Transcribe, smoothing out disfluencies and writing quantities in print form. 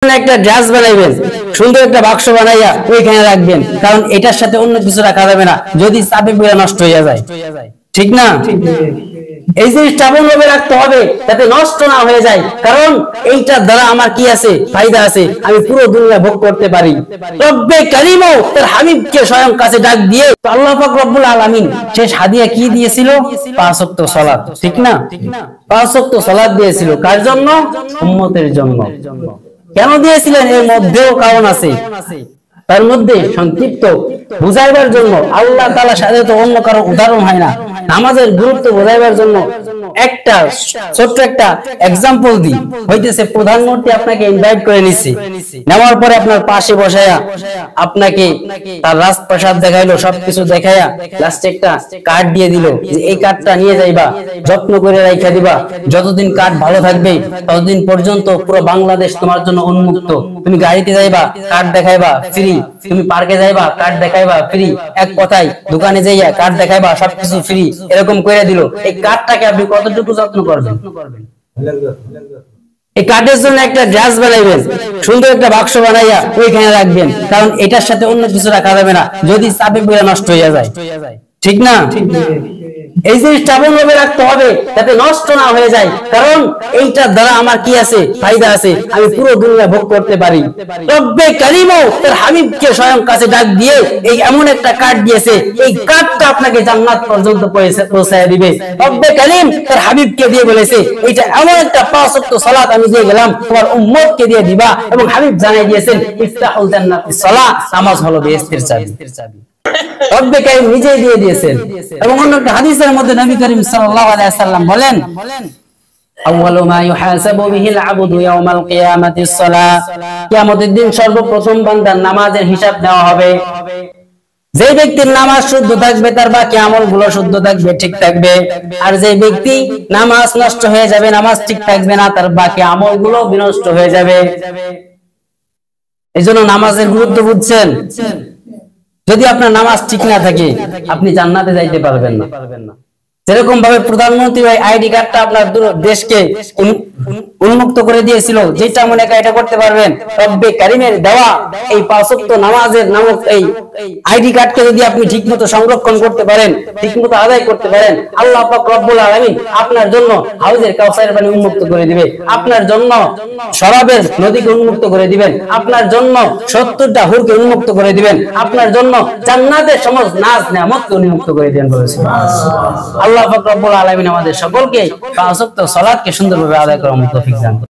একটা ড্রাস বানাইবেন, সুন্দর একটা বাক্স বানাইয়া ওইখানে রাখবেন, কারণ এটার সাথে অন্য কিছু রাখা যাবে না, যদি চাপে পড়ে নষ্ট হয়ে যায়। ঠিক না? এই জিনিসটা এমন ভাবে রাখতে হবে যাতে নষ্ট না হয়ে যায়, কারণ এইটার দ্বারা আমার কি আছে, ফায়দা আছে, আমি পুরো দুনিয়া ভোগ করতে পারি। রব্বে কারীমও তার হাবিবকে স্বয়ং কাছে ডাক দিয়ে আল্লাহ পাক রব্বুল আলামিন শেষ হাদিয়া কি দিয়েছিল? 5 ওয়াক্ত সালাত। ঠিক না? 5 ওয়াক্ত সালাত দিয়েছিল কার জন্য? উম্মতের জন্য। কেন দিয়েছিলেন? এর মধ্যেও কারণ আছে, তার মধ্যে সংক্ষিপ্ত বুঝাইবার জন্য। আল্লাহ তাআলার সাথে তো অন্য কারো উদাহরণ হয় না। নামাজের গুরুত্ব বোঝাইবার জন্য একটা ছোট্ট একটা এক্সাম্পল দিই। হইতেছে প্রধানমন্ত্রী আপনাকে ইনভাইট করে নিছে, নেওয়ার পরে আপনার পাশে বসায়া আপনাকে তার রাজপ্রাসাদ দেখাইলো, সবকিছু দেখাইয়া লাস্টে একটা কার্ড দিয়ে দিল যে এই কার্ডটা নিয়ে যাইবা, যত্ন করে রাইখা দিবা, যতদিন কার্ড ভালো থাকবে ততদিন পর্যন্ত পুরো বাংলাদেশ তোমার জন্য উন্মুক্ত। তুমি গাড়িতে যাইবা, কার্ড দেখাইবা ফ্রি, তুমি পার্কে যাইবা, কার্ড দেখাইবা ফ্রি, এক কথায় দোকানে যাইয়া কার্ড দেখাইবা, সবকিছু ফ্রি, এরকম করে দিল। এই কার্ডটাকে আপনি কতটুকু যত্ন করবেন? এই কার্ডের জন্য একটা ড্রাস বানাইবেন, সুন্দর একটা বাক্স বানাইয়া ওইখানে রাখবেন, কারণ এটার সাথে অন্য কিছু রাখা যাবে না, যদি চাপে পড়ে নষ্ট হয়ে যায়। ঠিক না? এই জিনিসটা এমন ভাবে রাখতে হবে যাতে নষ্ট না হয়ে যায়, কারণ এইটার দ্বারা আমার কি আছে, ফায়দা আছে, আমি পুরো দুনিয়া ভোগ করতে পারি। রব্বে কারীমও তার হাবিবকে স্বয়ং কাছে ডাক দিয়ে এই এমন একটা কার্ড দিয়েছে, এই কার্ডটা আপনাকে জান্নাত পর্যন্ত পৌঁছায় দিবে। রব্বে কারীম তার হাবিবকে দিয়ে বলেছে এটা এমন একটা 5 ওয়াক্ত সালাত আমি দিয়ে গেলাম, তোমার উম্মতকে দিয়ে দিবা, এবং হাবিব জানাই দিয়েছেন ইফতাহুল জান্নাতিস সালাত, নামাজ হলো বেহেশতের চাবি। রব্বে কারীম নিজেই দিয়ে দিয়েছেন। এবং অন্য একটা হাদিসের মধ্যে নবী করিম সাল্লাল্লাহু আলাইহি ওয়াসাল্লাম বলেন আউয়ালু মা ইউহাসাবু বিহিল আবদু ইয়াউমাল কিয়ামাতিস সালাহ, কিয়ামতের দিন সর্বপ্রথম বান্দার নামাজের হিসাব নেওয়া হবে। যে ব্যক্তির নামাজ শুদ্ধ থাকবে তার বাকি আমলগুলো শুদ্ধ থাকবে, ঠিক থাকবে। আর যে ব্যক্তি নামাজ নষ্ট হয়ে যাবে, নামাজ ঠিক থাকবে না, তার বাকি আমলগুলো বিনষ্ট হয়ে যাবে। এজন্য নামাজের গুরুত্ব বুঝছেন? যদি আপনার নামাজ ঠিক না থাকে আপনি জান্নাতে যাইতে পারবেন না। যেরকম ভাবে প্রধানমন্ত্রী আইডি কার্ডটা আপনার দেশকে উন্মুক্ত করে দিয়েছিল, যেটা মনে করে এটা করতে পারবেন, রব্বে কারীমের দেওয়া এই 5 ওয়াক্ত নামাজের নামক এই আইডি কার্ডকে যদি আপনি ঠিকমতো সংরক্ষণ করতে পারেন, ঠিকমতো আদায় করতে পারেন, আল্লাহ পাক রব্বুল আলামিন আপনার জন্য হাউজের কাউসারের পানি উন্মুক্ত করে দিবে, আপনার জন্য শরাবের নদীকে উন্মুক্ত করে দিবেন, আপনার জন্য 70টা হুরকে উন্মুক্ত করে দিবেন, আপনার জন্য জান্নাতের সমস্ত নাজ নেয়ামতকে উন্মুক্ত করে দিবেন। আল্লাহ পাক রব্বুল আলামিন আমাদের সকলকে 5 ওয়াক্ত সালাতকে সুন্দরভাবে আদায় করার তৌফিক দান করুন।